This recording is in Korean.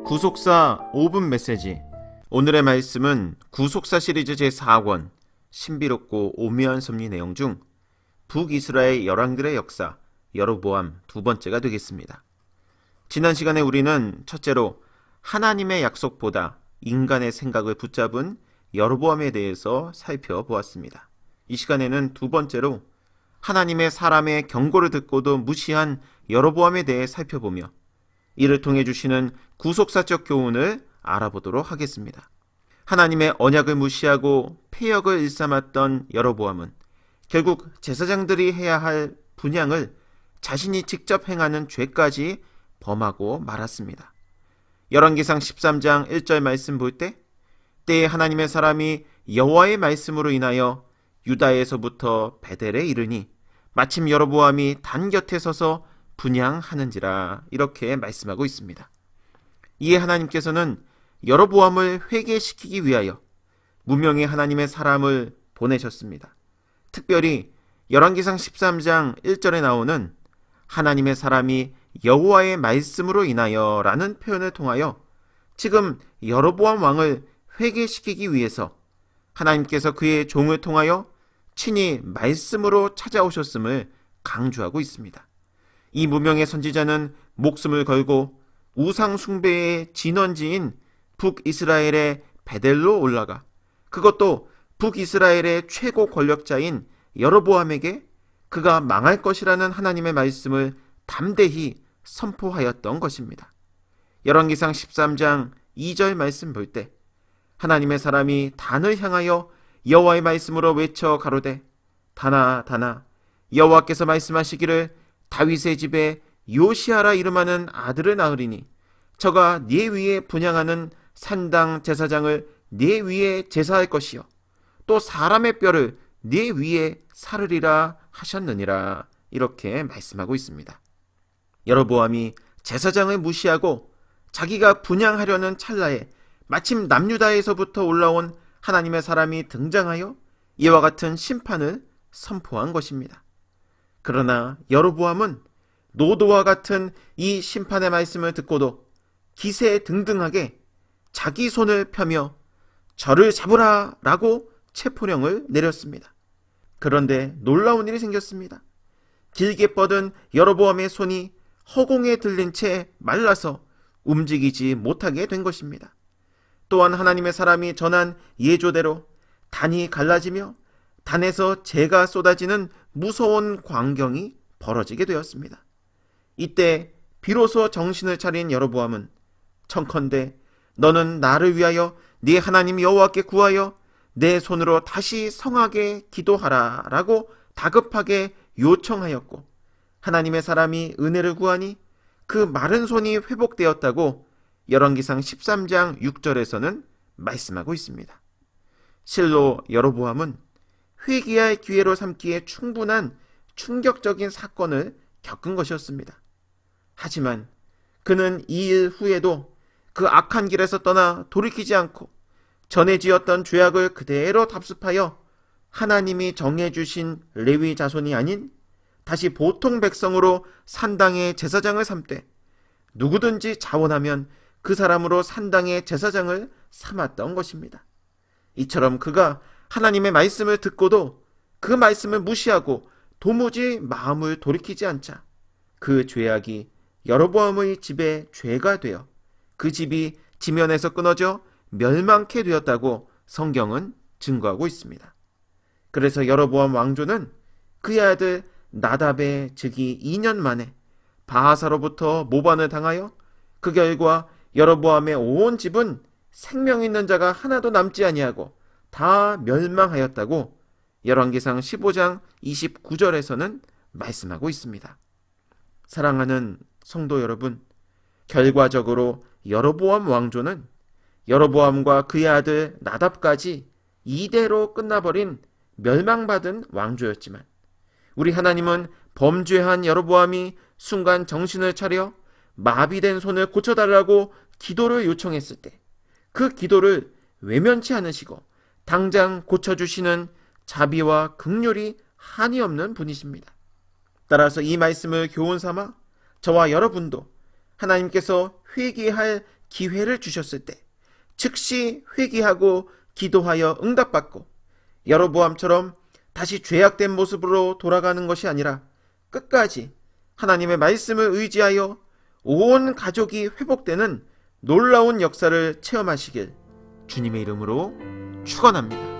구속사 5분 메시지. 오늘의 말씀은 구속사 시리즈 제4권 신비롭고 오묘한 섭리 내용 중 북이스라엘 열왕들의 역사 여로보암 두 번째가 되겠습니다. 지난 시간에 우리는 첫째로 하나님의 약속보다 인간의 생각을 붙잡은 여로보암에 대해서 살펴보았습니다. 이 시간에는 두 번째로 하나님의 사람의 경고를 듣고도 무시한 여로보암에 대해 살펴보며 이를 통해 주시는 구속사적 교훈을 알아보도록 하겠습니다. 하나님의 언약을 무시하고 패역을 일삼았던 여로보암은 결국 제사장들이 해야 할 분향을 자신이 직접 행하는 죄까지 범하고 말았습니다. 열왕기상 13장 1절 말씀 볼 때에 하나님의 사람이 여호와의 말씀으로 인하여 유다에서부터 베델에 이르니 마침 여로보암이 단 곁에 서서 분향하는지라, 이렇게 말씀하고 있습니다. 이에 하나님께서는 여로보암을 회개시키기 위하여 무명의 하나님의 사람을 보내셨습니다. 특별히 열왕기상 13장 1절에 나오는 하나님의 사람이 여호와의 말씀으로 인하여 라는 표현을 통하여 지금 여로보암 왕을 회개시키기 위해서 하나님께서 그의 종을 통하여 친히 말씀으로 찾아오셨음을 강조하고 있습니다. 이 무명의 선지자는 목숨을 걸고 우상 숭배의 진원지인 북이스라엘의 베델로 올라가 그것도 북이스라엘의 최고 권력자인 여로보암에게 그가 망할 것이라는 하나님의 말씀을 담대히 선포하였던 것입니다. 열왕기상 13장 2절 말씀 볼 때 하나님의 사람이 단을 향하여 여호와의 말씀으로 외쳐 가로되 다나 다나 여호와께서 말씀하시기를 다윗의 집에 요시아라 이름하는 아들을 낳으리니 저가 네 위에 분향하는 산당 제사장을 네 위에 제사할 것이요 또 사람의 뼈를 네 위에 사르리라 하셨느니라, 이렇게 말씀하고 있습니다. 여로보암이 제사장을 무시하고 자기가 분향하려는 찰나에 마침 남유다에서부터 올라온 하나님의 사람이 등장하여 이와 같은 심판을 선포한 것입니다. 그러나 여로보암은 노도와 같은 이 심판의 말씀을 듣고도 기세등등하게 자기 손을 펴며 저를 잡으라 라고 체포령을 내렸습니다. 그런데 놀라운 일이 생겼습니다. 길게 뻗은 여로보암의 손이 허공에 들린 채 말라서 움직이지 못하게 된 것입니다. 또한 하나님의 사람이 전한 예조대로 단이 갈라지며 단에서 재가 쏟아지는 무서운 광경이 벌어지게 되었습니다. 이때 비로소 정신을 차린 여로보암은 청컨대 너는 나를 위하여 네 하나님 여호와께 구하여 내 손으로 다시 성하게 기도하라 라고 다급하게 요청하였고 하나님의 사람이 은혜를 구하니 그 마른 손이 회복되었다고 열왕기상 13장 6절에서는 말씀하고 있습니다. 실로 여로보암은 회개할 기회로 삼기에 충분한 충격적인 사건을 겪은 것이었습니다. 하지만 그는 이 일 후에도 그 악한 길에서 떠나 돌이키지 않고 전에 지었던 죄악을 그대로 답습하여 하나님이 정해주신 레위 자손이 아닌 다시 보통 백성으로 산당의 제사장을 삼되 누구든지 자원하면 그 사람으로 산당의 제사장을 삼았던 것입니다. 이처럼 그가 하나님의 말씀을 듣고도 그 말씀을 무시하고 도무지 마음을 돌이키지 않자 그 죄악이 여로보암의 집에 죄가 되어 그 집이 지면에서 끊어져 멸망케 되었다고 성경은 증거하고 있습니다. 그래서 여로보암 왕조는 그의 아들 나답의 즉위 2년 만에 바하사로부터 모반을 당하여 그 결과 여로보암의 온 집은 생명 있는 자가 하나도 남지 아니하고 다 멸망하였다고 열왕기상 15장 29절에서는 말씀하고 있습니다. 사랑하는 성도 여러분, 결과적으로 여로보암 왕조는 여로보암과 그의 아들 나답까지 이대로 끝나버린 멸망받은 왕조였지만 우리 하나님은 범죄한 여로보암이 순간 정신을 차려 마비된 손을 고쳐달라고 기도를 요청했을 때 그 기도를 외면치 않으시고 당장 고쳐주시는 자비와 긍휼이 한이 없는 분이십니다. 따라서 이 말씀을 교훈 삼아 저와 여러분도 하나님께서 회개할 기회를 주셨을 때 즉시 회개하고 기도하여 응답받고 여로보암처럼 다시 죄악된 모습으로 돌아가는 것이 아니라 끝까지 하나님의 말씀을 의지하여 온 가족이 회복되는 놀라운 역사를 체험하시길 주님의 이름으로 축원합니다.